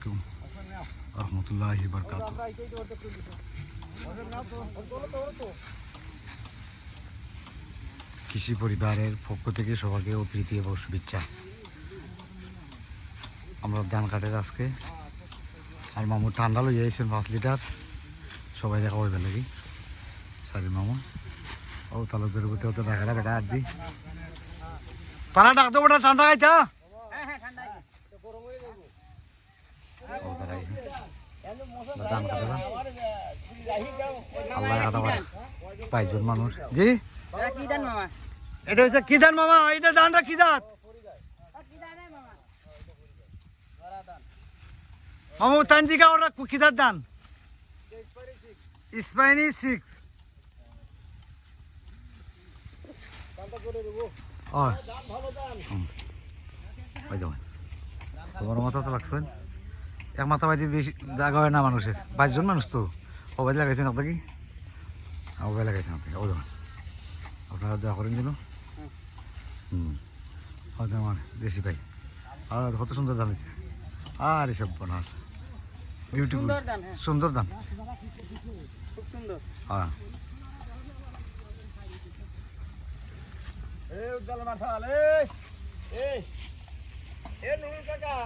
আলাইকুম রহমতুল্লাহি বারাকাতুহু। কৃষি পরিবারের পক্ষ থেকে সবাইকে অপ্রীতি এবং শুভেচ্ছা। আমরা ধান কাটের আজকে আর মামু ঠান্ডা লইয়া আইছেন 5 লিটার, সবাই দেখা হইবে লাগি সারি মামু ও তালুকের উপরে তো দেখা বেটা আর দি পালা ডাক দেবো ঠান্ডা খাইতা ধান কাটে না আল্লাহ কাটা পারে 5 জন মানুষ। জি এটা হচ্ছে কি ধান মামা? এটা ধানটা কি জাত মামু? তানজিকা ওরা কি জাত ধান? স্পাইনি 6। তোমার মাথা তো লাগছেন এক মাথা বাইতে বেশি জায়গা হয় না মানুষের। 22 জন মানুষ তো সবাই লাগাইছেন আপনাকে সবাই লাগাইছেন আপনাকে ও দেখুন আপনারা দোয়া করেন যেন হয়তো আমার বেশি পাই। আর কত সুন্দর ধান হয়েছে আর এসব বানাস বিউটিফুল সুন্দর ধান হ্যাঁ। এই উজ্জ্বল মাঠাল এই নুরুল কাকা